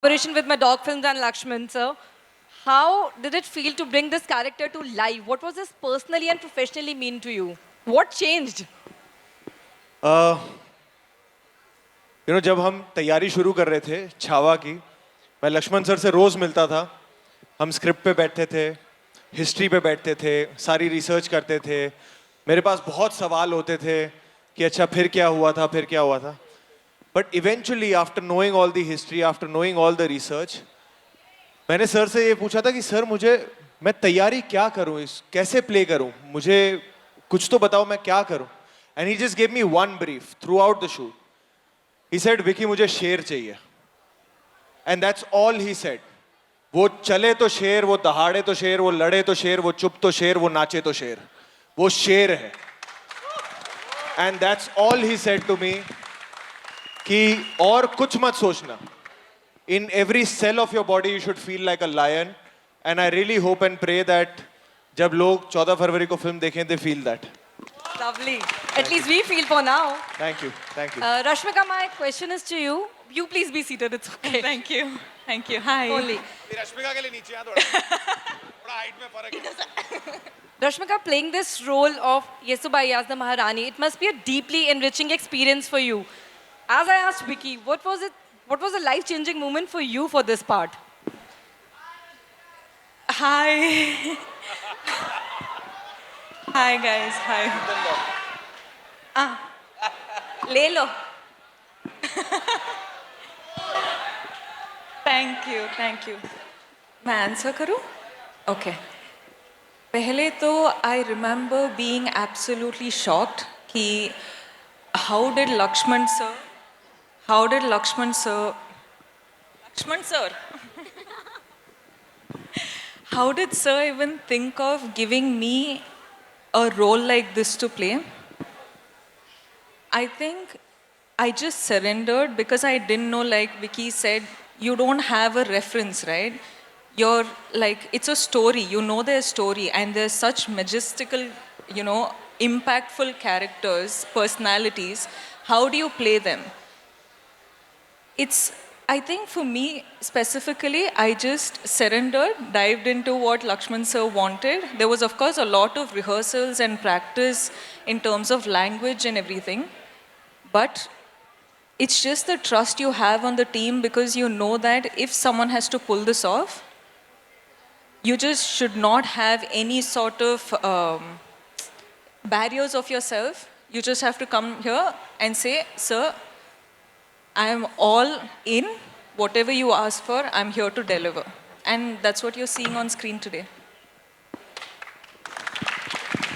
collaboration with my dog films and Lakshman sir. How did it feel to bring this character to life? What was this personally and professionally mean to you? What changed? जब हम तैयारी शुरू कर रहे थे छावा की, मैं Lakshman sir से रोज मिलता था। हम स्क्रिप्ट पे बैठते थे, हिस्ट्री पे बैठते थे, सारी रिसर्च करते थे। मेरे पास बहुत सवाल होते थे कि अच्छा फिर क्या हुआ था, फिर क्या हुआ था। But eventually after knowing all the history, after knowing all the research, मैंने सर से ये पूछा था कि सर मुझे, मैं तैयारी क्या करूं, इस कैसे प्ले करूं, मुझे कुछ तो बताओ मैं क्या करूं। And he just gave me one brief through out the shoot. He said Vicky मुझे शेर चाहिए, and that's all he said. वो चले तो शेर, वो दहाड़े तो शेर, वो लड़े तो शेर, वो चुप तो शेर, वो नाचे तो शेर, वो शेर है। And that's all he said to me कि और कुछ मत सोचना। In every cell of your body you should feel like a lion, and I really hope and pray that जब लोग 14 फरवरी को फिल्म देखें they feel that. Lovely. At least we feel for now. Thank you, thank you. Rashmika, my question is to you. You please be seated. It's okay. Thank you. Thank you. Hi. Only. Rashmika के लिए नीचे आ थोड़ा height में फर्क है। Rashmika, playing this role of Yesubai as the Maharani, it must be a deeply enriching experience for you. As I asked Vicky, what was it? What was a life-changing moment for you for this part? Hi. Hi guys. Hi. ले लो. Thank you. Thank you. मैं answer करूँ? Okay. पहले तो I remember being absolutely shocked कि how did Lakshman sir how did sir even think of giving me a role like this to play? I think I just surrendered because I didn't know, like Vicky said, you don't have a reference, right? You're like, it's a story, you know their story, and there's such majestical, impactful characters, personalities. How do you play them? I think for me specifically, I just surrendered, dived into what Lakshman sir wanted. There was, of course, a lot of rehearsals and practice in terms of language and everything. But it's just the trust you have on the team, because you know that if someone has to pull this off, you just should not have any sort of barriers of yourself. You just have to come here and say, sir, I am all in. Whatever you ask for, I'm here to deliver. And that's what you're seeing on screen today.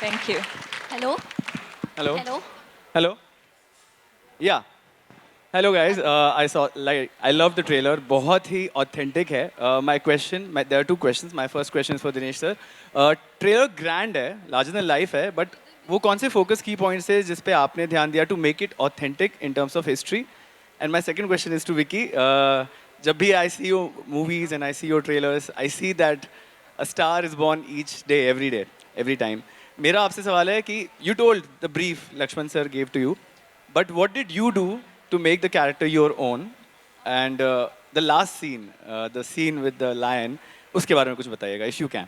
Thank you. Hello. Hello. Hello. Hello. Yeah. Hello guys. I love the trailer. बहुत ही authentic है. There are two questions. My first question is for Dinesh sir. Trailer grand है, larger than life है, but वो कौन से focus key points है जिस पे आपने ध्यान दिया to make it authentic in terms of history? And my second question is to Vicky. जब भी I see your movies and I see your trailers, I see that a star is born each day, every time. मेरा आपसे सवाल है कि you told the brief Lakshman sir gave to you, but what did you do to make the character your own? And the last scene, the scene with the lion, उसके बारे में कुछ बताइएगा, if you can.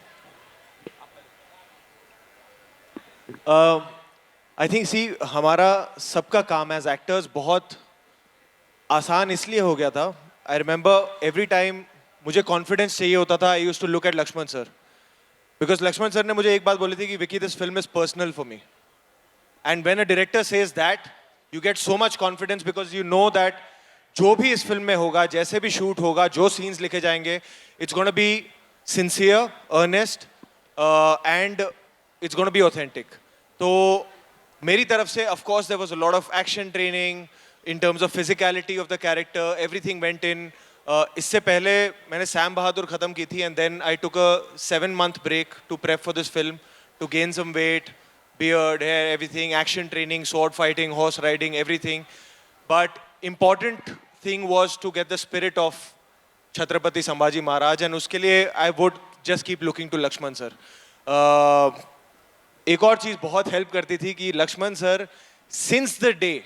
I think हमारा सबका काम as actors बहुत आसान इसलिए हो गया था। आई रिमेंबर एवरी टाइम मुझे कॉन्फिडेंस चाहिए होता था, I used to look at Laxman sir, because Laxman sir ने मुझे एक बात बोली थी कि Vicky this film is personal for me, and when a director says that you get so much confidence, because you know that जो भी इस फिल्म में होगा, जैसे भी शूट होगा, जो सीन्स लिखे जाएंगे, it's gonna be sincere, earnest and it's gonna be authentic. तो मेरी तरफ से of course there was a lot of action training in terms of physicality of the character, everything went in. इससे पहले मैंने सैम बहादुर ख़त्म की थी, and then I took a 7-month break to prep for this film, to gain some weight, beard, hair, everything, action training, sword fighting, horse riding, everything. But important thing was to get the spirit of Chhatrapati Sambhaji Maharaj, and उसके लिए I would just keep looking to Lakshman sir. एक और चीज़ बहुत help करती थी कि Lakshman sir, since the day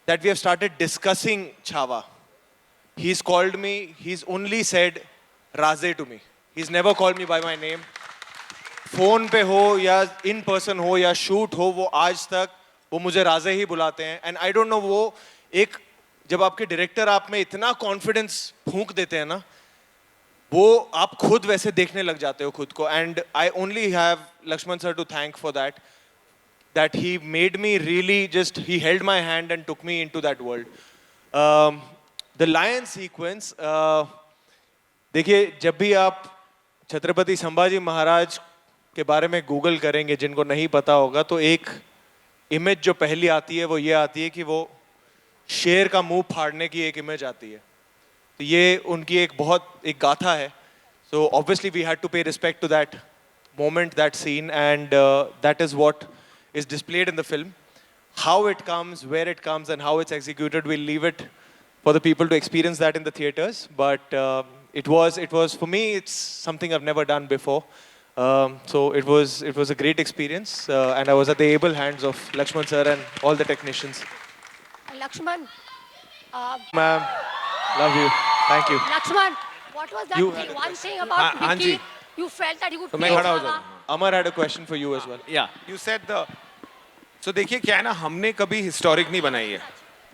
that we have started discussing Chhawa, he's called me, he's only said Raze to me. He's never called me by my name. Phone पे हो या in person हो या shoot हो, वो आज तक वो मुझे राजे ही बुलाते हैं. एंड आई डोंट नो, वो एक जब आपके डायरेक्टर आप में इतना कॉन्फिडेंस फूंक देते हैं ना, वो आप खुद वैसे देखने लग जाते हो खुद को. And I only have Laxman sir to thank for that he made me really just, he held my hand and took me into that world. The lion sequence, देखिए जब भी आप छत्रपति संभाजी महाराज के बारे में गूगल करेंगे, जिनको नहीं पता होगा, तो एक इमेज जो पहली आती है वो ये आती है कि वो शेर का मुंह फाड़ने की एक इमेज आती है. तो ये उनकी एक बहुत एक गाथा है. So obviously we had to pay respect to that moment, that scene, and that is what is displayed in the film. How it comes, where it comes, and how it's executed, we'll leave it for the people to experience that in the theaters. But it was for me, it's something I've never done before. So it was a great experience, and I was at the able hands of Lakshman sir and all the technicians. Lakshman, Ma'am, love you. Thank you. Lakshman, what was that You had thing? a One thing about हाँ Vicky, ji. you felt that he would तो play मैं खड़ा हो Chava. जाऊँ. Amar had a question for you as well. Yeah. You said the. So देखिए क्या है ना, हमने कभी हिस्टोरिक नहीं बनाई है.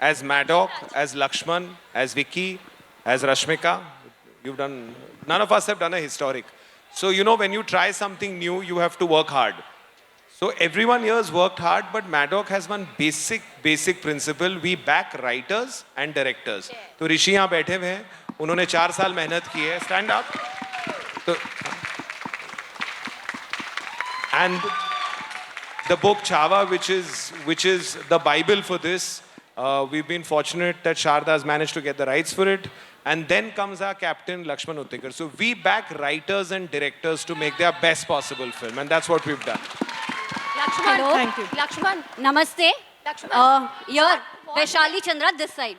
As Maddock, as Lakshman, as Vicky, as Rashmika, you've done. None of us have done a historic. So you know when you try something new, you have to work hard. So everyone here has worked hard, but Maddock has one basic principle. We back writers and directors. तो ऋषि यहाँ बैठे हुए हैं, उन्होंने 4 साल मेहनत की है. Stand up. तो and the book Chava, which is the Bible for this. We've been fortunate that Sharda has managed to get the rights for it. And then comes our captain, Lakshman Uttikar. So we back writers and directors to make their best possible film. And that's what we've done. Lakshman, Hello. Thank you. Lakshman, Namaste. Lakshman. Here, what Vaishali Chandra, this side.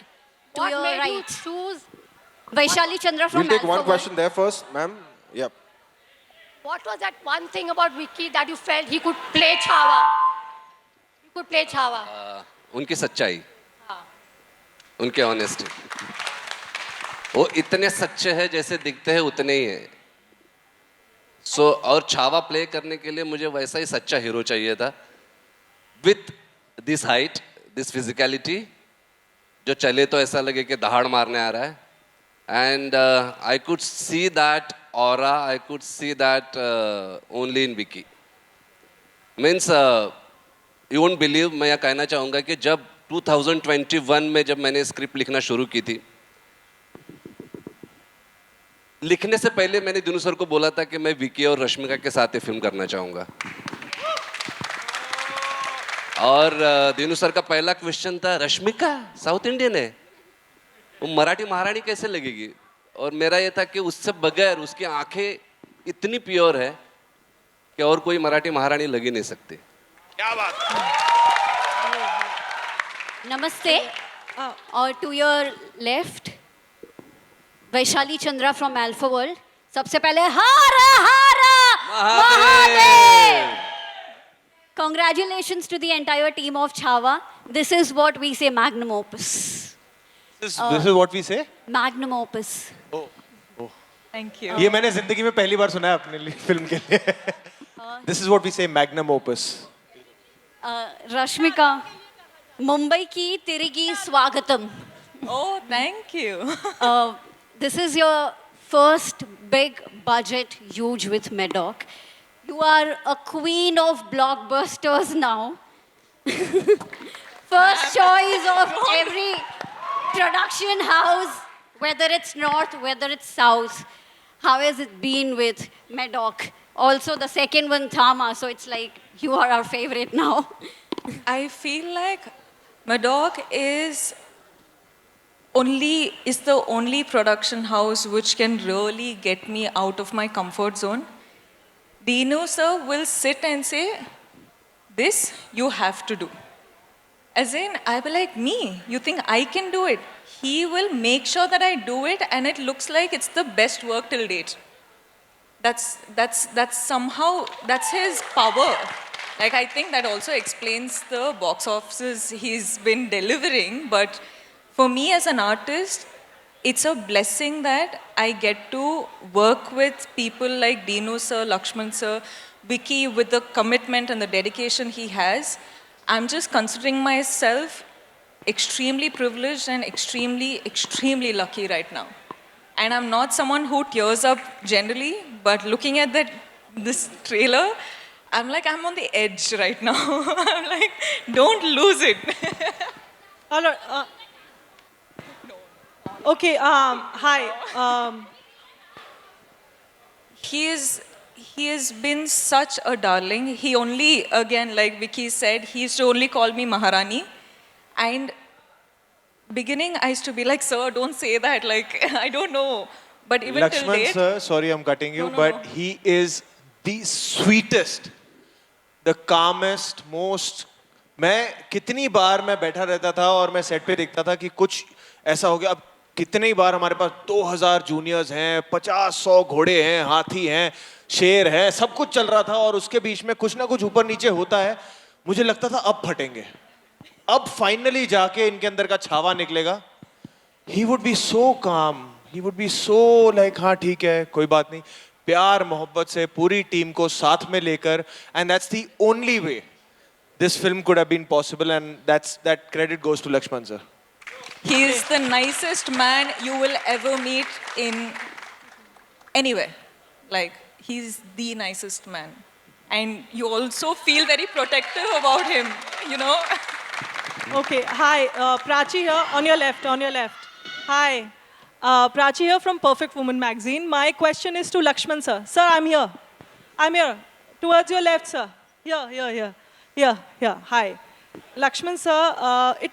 To what your made you right. choose? Vaishali Chandra from We'll take one Alpha question there first, ma'am. Yep. What was that one thing about Vicky that you felt he could play Chava? He could play Chava. उनकी सच्चाई, उनके honesty, वो इतने सच्चे हैं जैसे दिखते हैं उतने ही हैं. सो और छावा प्ले करने के लिए मुझे वैसा ही सच्चा हीरो चाहिए था, with this height, this physicality, जो चले तो ऐसा लगे कि दहाड़ मारने आ रहा है. And I could see that aura, I could see that only in Vicky. Means you won't believe, मैं यह कहना चाहूँगा कि जब 2021 में जब मैंने स्क्रिप्ट लिखना शुरू की थी, लिखने से पहले मैंने दिनू सर को बोला था कि मैं विकी और रश्मिका के साथ ही फिल्म करना चाहूँगा. और दिनू सर का पहला क्वेश्चन था, रश्मिका साउथ इंडियन है, वो मराठी महारानी कैसे लगेगी? और मेरा ये था कि उससे बगैर, उसकी आंखें इतनी प्योर है कि और कोई मराठी महारानी लग ही नहीं सकती. क्या बात. Namaste. Or to your left, Vaishali Chandra from Alpha World. सबसे पहले हारा हारा Mahadev. Congratulations to the entire team of Chava. This is what we say magnum opus. This is what we say. Magnum opus. Thank you. ये मैंने जिंदगी में पहली बार सुना है अपने लिए फिल्म के लिए. This is what we say magnum opus. Rashmika, Mumbai की तिरिगी स्वागतम. Oh, thank you. This is your first big budget huge with Maddock. You are a queen of blockbusters now. First choice of every production house, whether it's north, whether it's south. How has it been with Maddock? Also the second one, Thama, so it's like you are our favorite now. I feel like Maddock is the only production house which can really get me out of my comfort zone. Dino sir will sit and say, this you have to do. As in, I'll be like, me, you think I can do it? He will make sure that I do it and it looks like it's the best work till date. That's somehow, that's his power. Like, I think that also explains the box offices he's been delivering, but for me as an artist, it's a blessing that I get to work with people like Dinu sir, Lakshman sir, Vicky, with the commitment and the dedication he has. I'm just considering myself extremely privileged and extremely lucky right now. And I'm not someone who tears up generally, but looking at this trailer, I'm like, I'm on the edge right now. I'm like, don't lose it. All right. Okay. Hi. He has been such a darling. He only, again, like Vicky said, he used to only call me Maharani. And beginning, I used to be like, sir, don't say that. Like, I don't know. But even till Lakshman date, sir, sorry I'm cutting you, No, but no. he is the sweetest, the calmest, most. मैं कितनी बार मैं बैठा रहता था और मैं set पे देखता था कि कुछ ऐसा हो गया. अब कितनी बार हमारे पास 2000 जूनियर्स हैं, 50-100 घोड़े हैं, हाथी हैं, शेर हैं, सब कुछ चल रहा था और उसके बीच में कुछ ना कुछ ऊपर नीचे होता है. मुझे लगता था अब फटेंगे, अब फाइनली जाके इनके अंदर का छावा निकलेगा. He would be so calm, he would be so like हाँ ठीक है कोई बात नहीं, प्यार मोहब्बत से पूरी टीम को साथ में लेकर, and that's the only way this film could have been possible, and that credit goes to Lakshman sir. he is the nicest man you will ever meet in anywhere. Like, he's the nicest man. And you also feel very protective about him, you know? Okay. Hi. Prachi here. On your left. On your left. Hi. Prachi here from Perfect Woman magazine. My question is to Lakshman sir. Sir, I'm here. I'm here. Towards your left, sir. Here. Here. Here. Here. Here. Hi. Lakshman sir, it